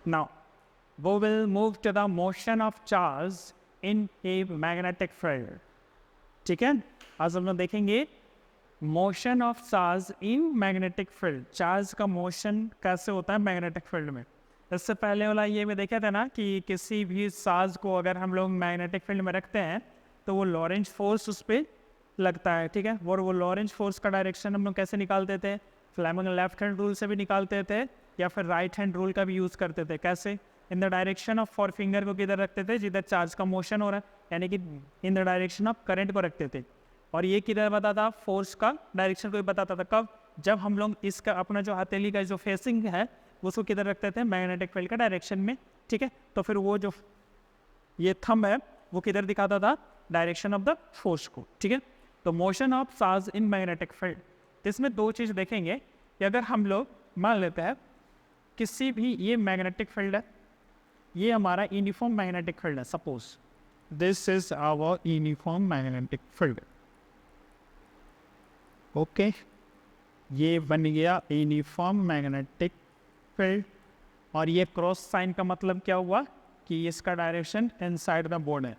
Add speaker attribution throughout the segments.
Speaker 1: Now, we will move to the motion of charge in a magnetic field. ठीक है, आज हम लोग देखेंगे motion of charge in magnetic field. Charge का मोशन कैसे होता है मैग्नेटिक फील्ड में। इससे पहले वाला ये भी देखा था ना कि किसी भी चार्ज को अगर हम लोग मैग्नेटिक फील्ड में रखते हैं तो वो लॉरेंज फोर्स उस पर लगता है, ठीक है। और वो लॉरेंज फोर्स का डायरेक्शन हम लोग कैसे निकालते थे, फ्लेमिंग लेफ्ट हैंड रूल से भी निकालते थे या फिर राइट हैंड रूल का भी यूज़ करते थे। कैसे, इन the direction of for finger को किधर रखते थे, जिधर चार्ज का मोशन हो रहा है, यानी कि इन द डायरेक्शन ऑफ करंट को रखते थे। और ये किधर बताता, फोर्स का डायरेक्शन को भी बताता था। कब, जब हम लोग इसका अपना जो हथेली का जो फेसिंग है उसको किधर रखते थे, मैग्नेटिक फील्ड का डायरेक्शन में, ठीक है। तो फिर वो जो ये थंब है वो किधर दिखाता था, डायरेक्शन ऑफ द फोर्स को, ठीक है। तो motion of charge in magnetic field, इसमें दो चीज़ देखेंगे कि अगर हम लोग मान लेते हैं किसी भी, ये मैग्नेटिक फील्ड है, ये हमारा यूनिफॉर्म मैग्नेटिक फील्ड है। Suppose this is our uniform magnetic field, okay. ये बन गया यूनिफॉर्म मैग्नेटिक फील्ड। और ये क्रॉस साइन का मतलब क्या हुआ कि इसका डायरेक्शन इनसाइड द बोर्ड है।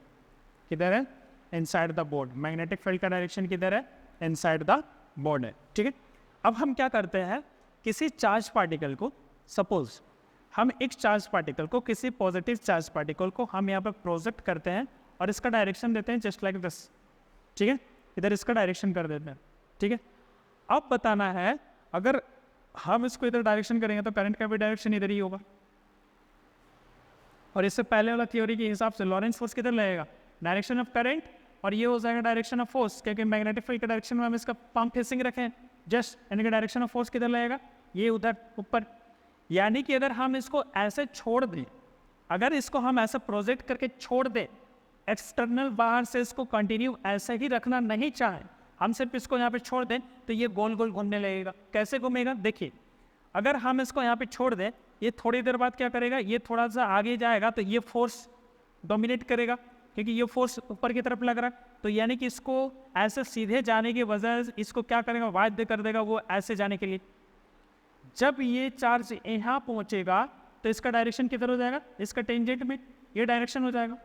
Speaker 1: किधर है, inside the board. Magnetic field का डायरेक्शन किधर है, इनसाइड द बोर्ड है, ठीक है। अब हम क्या करते हैं, किसी चार्ज पार्टिकल को, सपोज हम एक चार्ज पार्टिकल को, किसी पॉजिटिव चार्ज पार्टिकल को हम यहाँ पर प्रोजेक्ट करते हैं और इसका डायरेक्शन देते हैं जस्ट लाइक दिस, ठीक है। इधर इसका डायरेक्शन कर देते हैं, ठीक है। अब बताना है अगर हम इसको इधर डायरेक्शन करेंगे तो करंट का भी डायरेक्शन इधर ही होगा। और इससे पहले वाला थ्योरी के हिसाब से लॉरेंस फोर्स किधर लगेगा, डायरेक्शन ऑफ करंट, और ये हो जाएगा डायरेक्शन ऑफ फोर्स, क्योंकि मैग्नेटिक फील्ड के डायरेक्शन में हम इसका पंप फेसिंग रखें जस्ट, यानी कि डायरेक्शन ऑफ फोर्स किधर लगेगा, ये उधर ऊपर। यानी कि अगर हम इसको ऐसे छोड़ दें, अगर इसको हम ऐसे प्रोजेक्ट करके छोड़ दें, एक्सटर्नल बाहर से इसको कंटिन्यू ऐसे ही रखना नहीं चाहें, हम सिर्फ इसको यहाँ पे छोड़ दें तो ये गोल गोल घूमने लगेगा। कैसे घूमेगा, देखिए, अगर हम इसको यहाँ पे छोड़ दें, ये थोड़ी देर बाद क्या करेगा, ये थोड़ा सा आगे जाएगा तो ये फोर्स डोमिनेट करेगा, क्योंकि ये फोर्स ऊपर की तरफ लग रहा है। तो यानी कि इसको ऐसे सीधे जाने की वजह से इसको क्या करेगा, बाध्य कर देगा वो ऐसे जाने के लिए। जब ये चार्ज यहाँ पहुँचेगा तो इसका डायरेक्शन किधर हो जाएगा, इसका टेंजेंट में ये डायरेक्शन हो जाएगा।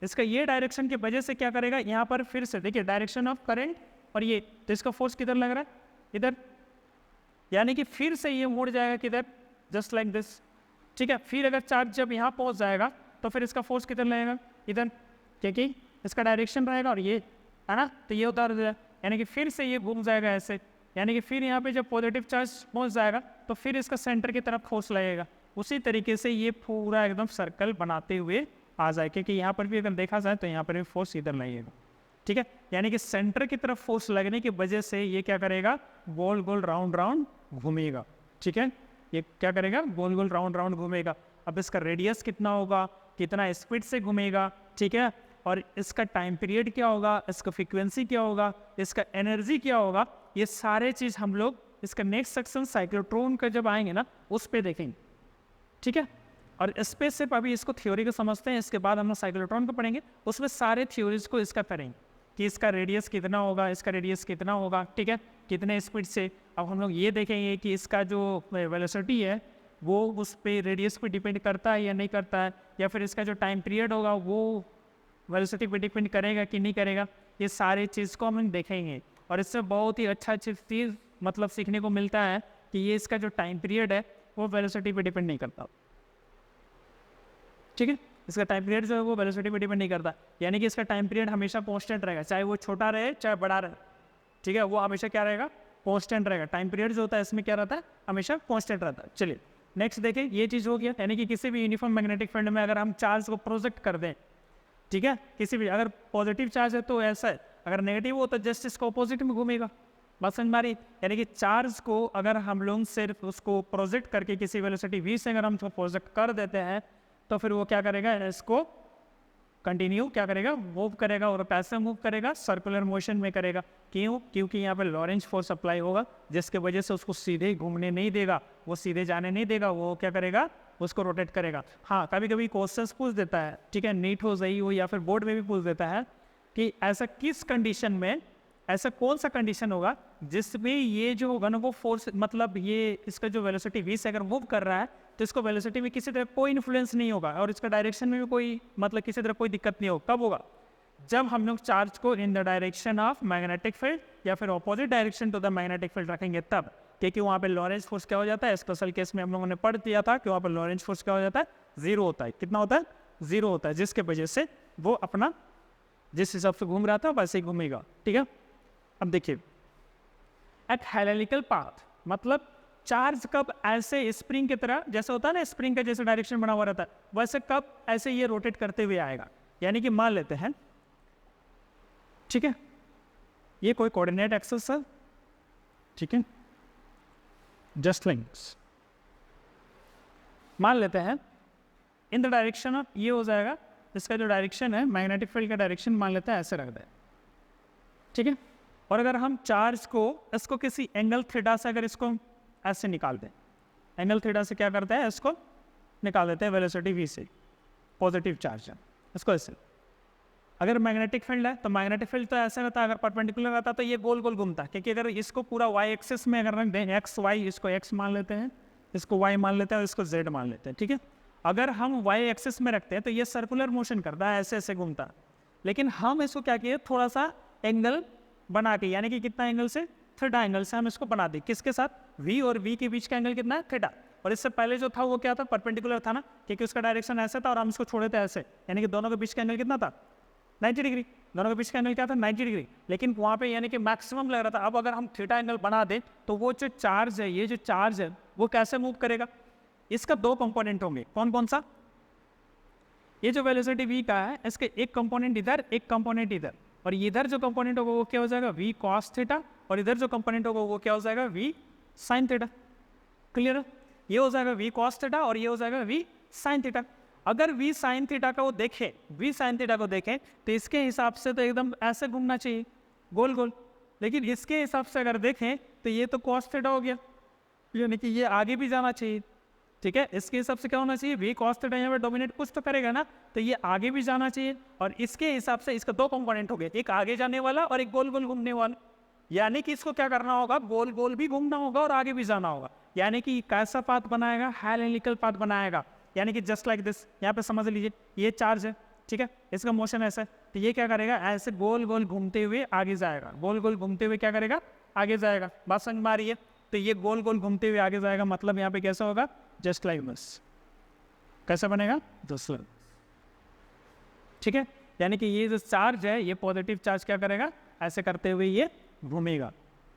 Speaker 1: इसका ये डायरेक्शन की वजह से क्या करेगा, यहाँ पर फिर से देखिए डायरेक्शन ऑफ करंट, और ये तो इसका फोर्स किधर लग रहा है, इधर, यानी कि फिर से ये मुड़ जाएगा किधर, जस्ट लाइक दिस, ठीक है। फिर अगर चार्ज जब यहाँ पहुँच जाएगा तो फिर इसका फोर्स किधर लगेगा, इधर, क्योंकि इसका डायरेक्शन रहेगा और ये है ना, तो ये उधर जाएगा, यानी कि फिर से ये घूम जाएगा ऐसे, यानी कि फिर यहाँ पे जब पॉजिटिव चार्ज पहुँच जाएगा तो फिर इसका सेंटर की तरफ फोर्स लगेगा। उसी तरीके से ये पूरा एकदम सर्कल बनाते हुए आ जाए, क्योंकि यहाँ पर भी अगर देखा जाए तो यहाँ पर भी फोर्स इधर लगेगा, ठीक है। यानी कि सेंटर की तरफ फोर्स लगने की वजह से ये क्या करेगा, गोल गोल राउंड राउंड घूमेगा, ठीक है। ये क्या करेगा, गोल गोल राउंड राउंड घूमेगा। अब इसका रेडियस कितना होगा, कितना स्पीड से घूमेगा, ठीक है, और इसका टाइम पीरियड क्या होगा, इसका फ्रीक्वेंसी क्या होगा, इसका एनर्जी क्या होगा, ये सारे चीज़ हम लोग इसका नेक्स्ट सेक्शन साइक्लोट्रॉन का जब आएंगे ना उस पर देखेंगे, ठीक है। और इस पे सिर्फ अभी इसको थ्योरी को समझते हैं, इसके बाद हम लोग साइक्लोट्रॉन को पढ़ेंगे, उसमें सारे थ्योरीज को इसका करेंगे कि इसका रेडियस कितना होगा, इसका रेडियस कितना होगा, ठीक है, कितने स्पीड से। अब हम लोग ये देखेंगे कि इसका जो वेलोसिटी है वो उस पे रेडियस पे डिपेंड करता है या नहीं करता है, या फिर इसका जो टाइम पीरियड होगा वो वेलोसिटी पे डिपेंड करेगा कि नहीं करेगा। ये सारे चीज़ को हम देखेंगे और इससे बहुत ही अच्छा चीज़ मतलब सीखने को मिलता है कि ये इसका जो टाइम पीरियड है वो वेलोसिटी पे डिपेंड नहीं करता, ठीक है। इसका टाइम पीरियड जो है वो वेलोसिटी पे डिपेंड नहीं करता, यानी कि इसका टाइम पीरियड हमेशा कांस्टेंट रहेगा, चाहे वो छोटा रहे चाहे बड़ा रहे, ठीक है, वो हमेशा क्या रहेगा, कांस्टेंट रहेगा। टाइम पीरियड जो होता है इसमें क्या रहता है, हमेशा कांस्टेंट रहता है। चलिए नेक्स्ट देखें, ये चीज़ हो गया, यानी कि किसी भी यूनिफॉर्म मैग्नेटिक फील्ड में अगर हम चार्ज को प्रोजेक्ट कर दें, ठीक है, किसी भी, अगर पॉजिटिव चार्ज है तो ऐसा है, अगर नेगेटिव हो तो जस्ट इसको अपोजिट में घूमेगा। बात समझ में आ रही, यानी कि चार्ज को अगर हम लोग सिर्फ उसको प्रोजेक्ट करके किसी वेलोसिटी v से अगर हम प्रोजेक्ट कर देते हैं तो फिर वो क्या करेगा, इसको कंटिन्यू क्या करेगा, मूव करेगा, और कैसे मूव करेगा, सर्कुलर मोशन में करेगा। क्यों, क्योंकि यहाँ पर लॉरेंज फोर्स अप्लाई होगा जिसके वजह से उसको सीधे घूमने नहीं देगा, वो सीधे जाने नहीं देगा, वो क्या करेगा, उसको रोटेट करेगा। हाँ, कभी कभी क्वेश्चंस पूछ देता है, ठीक है, नीट हो सही हो या फिर बोर्ड में भी पूछ देता है कि ऐसा किस कंडीशन में, ऐसा कौन सा कंडीशन होगा जिसमें ये जो होगा ना वो फोर्स, मतलब ये इसका जो वेलोसिटी v से अगर मूव कर रहा है तो तो इसको वेलोसिटी में किसी तरह कोई इन्फ्लुएंस नहीं होगा और इसका डायरेक्शन में भी कोई मतलब किसी तरह कोई दिक्कत नहीं होगा। कब होगा? जब हम लोग चार्ज को in the direction of magnetic field या फिर opposite direction to the magnetic field रखेंगे तब, क्योंकि वहाँ पे लॉरेंज फोर्स क्या हो जाता है, स्पेशल केस में हम लोगों ने पढ़ दिया था कि वहाँ पर लॉरेंज फोर्स क्या हो जाता है, जीरो होता है। कितना होता है? जीरो होता है, जिसके वजह से वो अपना जिस हिसाब से घूम रहा था वैसे ही घूमेगा। ठीक है, अब देखिए एक हेलिकल पाथ मतलब चार्ज कब ऐसे स्प्रिंग की तरह, जैसे होता है ना स्प्रिंग का जैसे डायरेक्शन बना हुआ रहता है, वैसे कब ऐसे ये रोटेट करते हुए आएगा। यानी कि मान लेते हैं, ठीक है, ये कोई कोऑर्डिनेट एक्सिस है, ठीक है, जस्ट लाइक दिस। मान लेते हैं इन द डायरेक्शन ऑफ, ये हो जाएगा इसका जो डायरेक्शन है मैग्नेटिक फील्ड का डायरेक्शन मान लेते हैं ऐसे रख दें, ठीक है। और अगर हम चार्ज को इसको किसी एंगल थीटा से अगर इसको ऐसे निकाल दें, एंगल थीटा से क्या करते हैं, इसको निकाल देते हैं वेलोसिटी v से, पॉजिटिव चार्ज है इसको ऐसे। अगर मैग्नेटिक फील्ड है तो मैग्नेटिक फील्ड तो ऐसे रहता है, अगर परपेंडिकुलर रहता तो ये गोल गोल घूमता है, क्योंकि अगर इसको पूरा y एक्सिस में अगर रख दें x y, इसको x मान लेते हैं, इसको y मान लेते हैं और इसको z मान लेते हैं, ठीक है। अगर हम y एक्सिस में रखते हैं तो ये सर्कुलर मोशन करता है, ऐसे ऐसे घूमता है। लेकिन हम इसको क्या किए, थोड़ा सा एंगल बना के, यानी कि कितना एंगल से, थीटा एंगल से हम इसको बना दें। किसके साथ? v और v के बीच का एंगल कितना है, थीटा। और इससे पहले जो था वो क्या था, परपेंडिकुलर था ना, क्योंकि उसका डायरेक्शन ऐसे था और हम इसको छोड़े थे ऐसे, यानी कि दोनों के बीच का एंगल कितना था, 90 डिग्री। दोनों के बीच का एंगल क्या था, 90 डिग्री। लेकिन वहाँ पे यानी कि मैक्सिमम लग रहा था। अब अगर हम थीटा एंगल बना दें तो वो जो चार्ज है, ये जो चार्ज है वो कैसे मूव करेगा, इसका दो कंपोनेंट होंगे। कौन कौन सा? ये जो वेलोसिटी v का है, इसके एक कंपोनेंट इधर, एक कंपोनेंट इधर, और इधर जो कंपोनेंट होगा वो क्या हो जाएगा, v cos थीटा, और इधर जो कंपोनेंट होगा वो क्या हो जाएगा, v sin थीटा। क्लियर है? ये हो जाएगा v cos थीटा और ये हो जाएगा v sin थीटा। अगर v sin थीटा का वो देखें, v sin थीटा को देखें तो इसके हिसाब से तो एकदम ऐसे घूमना चाहिए, गोल गोल। लेकिन इसके हिसाब से अगर देखें तो ये तो cos थीटा हो गया, यानी कि ये आगे भी जाना चाहिए, ठीक है। इसके हिसाब से क्या होना चाहिए, v cos थीटा यहाँ पे डोमिनेट कुछ तो करेगा ना, तो ये आगे भी जाना चाहिए। और इसके हिसाब से इसका दो कंपोनेंट हो गए, एक आगे जाने वाला और एक गोल गोल घूमने वाला। यानी कि इसको क्या करना होगा, गोल गोल भी घूमना होगा और आगे भी जाना होगा। यानी कि कैसा पाथ बनाएगा, हेलिकल पाथ बनाएगा। यानी कि जस्ट लाइक दिस, यहाँ पे समझ लीजिए ये चार्ज है, ठीक है, इसका मोशन ऐसा है, तो ये क्या करेगा, ऐसे गोल गोल घूमते हुए आगे जाएगा, गोल गोल घूमते हुए क्या करेगा, आगे जाएगा। बात समझ में आ रही है? तो ये गोल गोल घूमते हुए आगे जाएगा, मतलब यहाँ पे कैसा होगा, जस्ट लाइक दिस। कैसा बनेगा, जस्ट लाइक, ठीक है। यानी कि ये जो चार्ज है, ये पॉजिटिव चार्ज क्या करेगा, ऐसे करते हुए ये घूमेगा,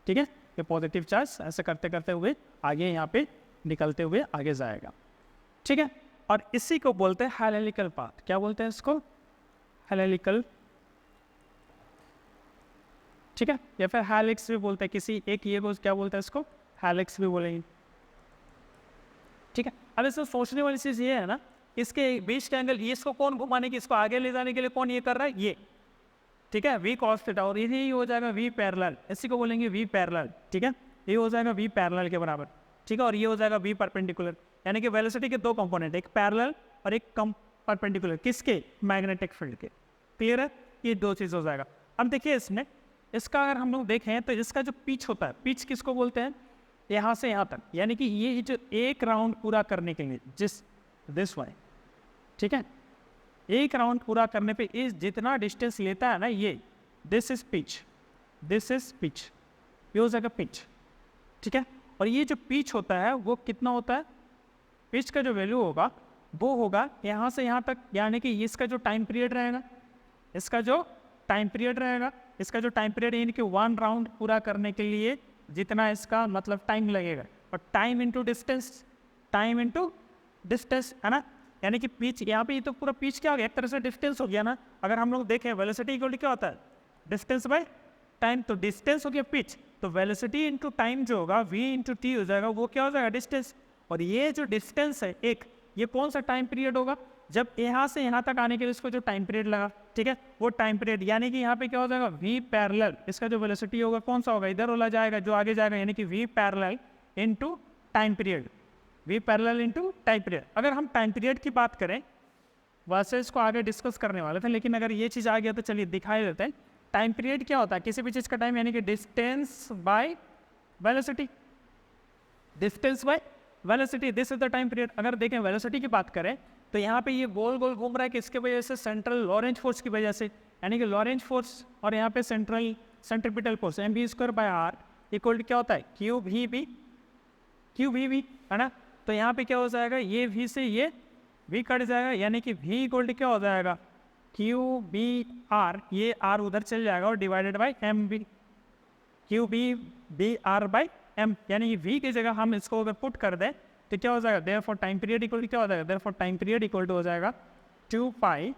Speaker 1: ठीक है। ये पॉजिटिव चार्ज ऐसे करते करते हुए आगे यहाँ पे निकलते हुए आगे जाएगा, ठीक है। और इसी को बोलते हैं हेलिकल पाथ। क्या बोलते हैं इसको, हेलिकल, ठीक है, या फिर हेलिक्स भी बोलते हैं। किसी एक ये क्या बोलते हैं इसको, हेलिक्स भी बोलेंगे, ठीक है। अब इसमें सोचने वाली चीज़ ये है ना, इसके बीच का एंगल, ये इसको कौन घुमाने की, इसको आगे ले जाने के लिए कौन ये कर रहा है, ये, ठीक है, v cos थीटा, और यही हो जाएगा v पैरेलल, इसी को बोलेंगे v पैरेलल, ठीक है। ये हो जाएगा v पैरेलल के बराबर, ठीक है, और ये हो जाएगा v परपेंडिकुलर। यानी कि वेलोसिटी के दो कंपोनेंट, एक पैरेलल और एक कम परपेंडिकुलर, किसके, मैग्नेटिक फील्ड के। क्लियर है? ये दो चीज़ हो जाएगा। अब देखिए इसमें, इसका अगर हम लोग देखें तो इसका जो पिच होता है, पिच किसको बोलते हैं, यहाँ से यहाँ तक, यानी कि ये जो एक राउंड पूरा करने के लिए, दिस वाई, ठीक है, एक राउंड पूरा करने पे इस जितना डिस्टेंस लेता है ना, ये this is pitch, this is pitch, ये हो जाएगा पिच, ठीक है। और ये जो पिच होता है वो कितना होता है, पिच का जो वैल्यू होगा वो होगा यहाँ से यहाँ तक, यानी कि इसका जो टाइम पीरियड रहेगा, इसका जो टाइम पीरियड रहेगा, इसका जो टाइम पीरियड यानी कि वन राउंड पूरा करने के लिए जितना इसका मतलब टाइम लगेगा, और time into distance, time into distance, है ना। यानी कि पिच, यहाँ पे ये तो पूरा पिच क्या हो गया, एक तरह से डिस्टेंस हो गया ना। अगर हम लोग देखें वेलोसिटी इक्वल क्या होता है, डिस्टेंस बाय टाइम, तो डिस्टेंस हो गया पिच, तो वेलोसिटी इंटू टाइम जो होगा v इंटू टी हो जाएगा, वो क्या हो जाएगा, डिस्टेंस। और ये जो डिस्टेंस है एक, ये कौन सा टाइम पीरियड होगा, जब यहाँ से यहाँ तक आने के लिए इसको जो टाइम पीरियड लगा, ठीक है, वो टाइम पीरियड। यानी कि यहाँ पे क्या हो जाएगा, v पैरेलल, इसका जो वेलोसिटी होगा कौन सा होगा, इधर वाला जाएगा जो आगे जाएगा, यानी कि v parallel into time period, v parallel into time period. अगर हम टाइम पीरियड की बात करें, वैसे इसको आगे डिस्कस करने वाले थे, लेकिन अगर ये चीज़ आ गया तो चलिए दिखाई देते हैं। टाइम पीरियड क्या होता है, किसी भी चीज़ का टाइम, यानी कि distance by velocity, distance by velocity, this is the time period. अगर देखें वेलोसिटी की बात करें तो यहाँ पे ये गोल गोल घूम रहा है किसके वजह से, सेंट्रल लॉरेंज फोर्स की वजह से, यानी कि लॉरेंज फोर्स और यहाँ पे central centripetal force mv²/r equal to क्या होता है QVB, है ना। तो यहाँ पे क्या हो जाएगा, ये v से ये v कट जाएगा, यानी कि v इक्वल टू क्या हो जाएगा QBr, ये r उधर चल जाएगा और डिवाइडेड बाई mv, QBr/m, यानी कि v की जगह हम इसको अगर पुट कर दें तो क्या हो जाएगा, therefore time period equal to क्या हो जाएगा, therefore time period equal to हो जाएगा 2πr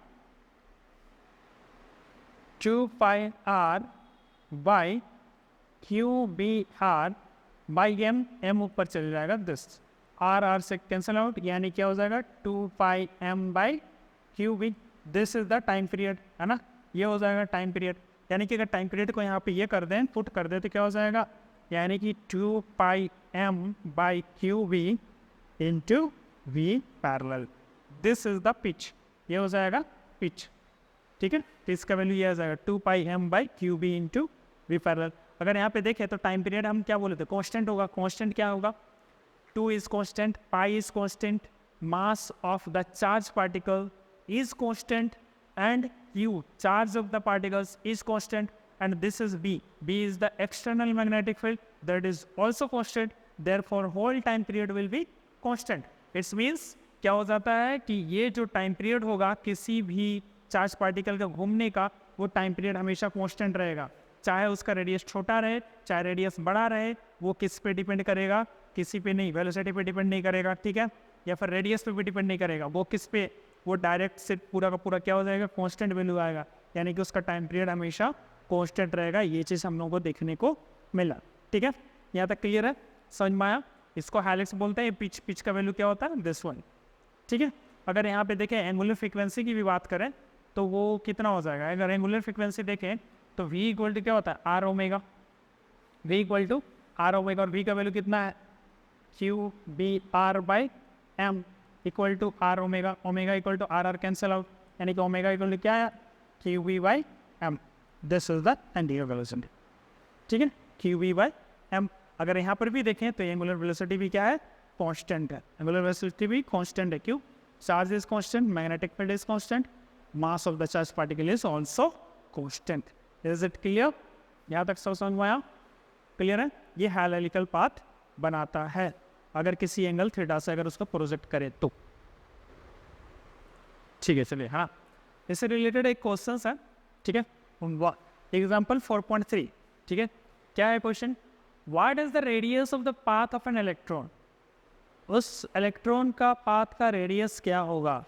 Speaker 1: by QBr by m ऊपर चल जाएगा, दिस r से कैंसिल आउट, यानी क्या हो जाएगा 2πm/QB, this is the time period, है ना। ये हो जाएगा टाइम पीरियड, यानी कि अगर टाइम पीरियड को यहाँ पे ये कर दें, पुट कर दें तो क्या हो जाएगा, यानी कि 2πm/QB into V parallel, this is the pitch, ये हो जाएगा पिच, ठीक है। तो इसका वैल्यू ये आ जाएगा 2πm/QB इंटू V पैरेलल। अगर यहाँ पे देखें तो टाइम पीरियड हम क्या बोले थे, कांस्टेंट होगा। कांस्टेंट क्या होगा, 2 is constant, pi is constant, mass of the charge particle is constant and u, charge of the particles, is constant, and this is b is the external magnetic field, that is also constant, therefore whole time period will be constant. It means क्या हो जाता है कि ये जो time period होगा किसी भी चार्ज पार्टिकल का घूमने का, वो टाइम पीरियड हमेशा कांस्टेंट रहेगा, चाहे उसका रेडियस छोटा रहे चाहे रेडियस बड़ा रहे, वो किस पे डिपेंड करेगा, किसी पे नहीं, वेलोसिटी पे डिपेंड नहीं करेगा, ठीक है, या फिर रेडियस पे भी डिपेंड नहीं करेगा, वो किस पे, वो डायरेक्ट से पूरा का पूरा क्या हो जाएगा, कांस्टेंट वैल्यू आएगा, यानी कि उसका टाइम पीरियड हमेशा कांस्टेंट रहेगा। ये चीज़ हम लोगों को देखने को मिला, ठीक है। यहाँ तक क्लियर है, समझ में आया। इसको हेलिक्स बोलते हैं। पिच, पिच का वैल्यू क्या होता है, दिस वन, ठीक है। अगर यहाँ पे देखें एंगुलर फ्रीक्वेंसी की भी बात करें तो वो कितना हो जाएगा, अगर एंगुलर फ्रीक्वेंसी देखें तो v इक्वल टू क्या होता है, r omega, v equal to r omega, और v का वैल्यू कितना है QBr/m equal to r omega, omega equal to r cancel out, यानी कि ओमेगा इक्वल टू क्या है QB/m, this is the angular velocity, ठीक है, QB/m। अगर यहाँ पर भी देखें तो एंगुलर वेलोसिटी भी क्या है, कांस्टेंट है, एंगुलर वेलोसिटी भी कांस्टेंट है, क्यों, charge is constant, magnetic field is constant, mass of the charge particle is also constant. Is it clear, यहाँ तक सब समझ में आया, क्लियर है। ये हेलिकल पाथ बनाता है अगर किसी एंगल थीटा से अगर उसको प्रोजेक्ट करे तो, ठीक है। चलिए, हाँ, इससे रिलेटेड एक क्वेश्चन है, ठीक है, एग्जाम्पल 4.3, ठीक है। क्या है question, what is the radius of the path of an electron, उस इलेक्ट्रॉन का पाथ का रेडियस क्या होगा।